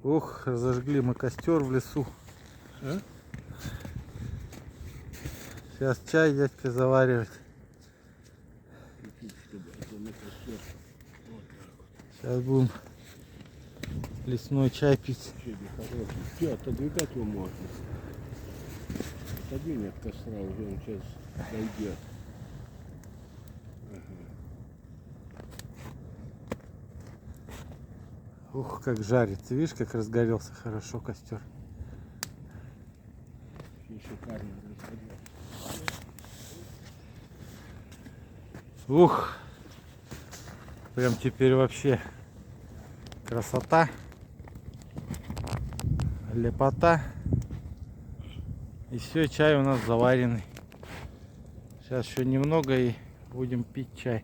Ох, разожгли мы костер в лесу. А? Сейчас чай дядька заваривать. Сейчас будем лесной чай пить. Все, отодвигать его можно. Отодвинь от костра, уже он сейчас дойдет. Ух, как жарит. Ты видишь, как разгорелся хорошо костер. Шикарно разгорелся. Ух, прям теперь вообще красота, лепота. И все, чай у нас заваренный. Сейчас еще немного и будем пить чай.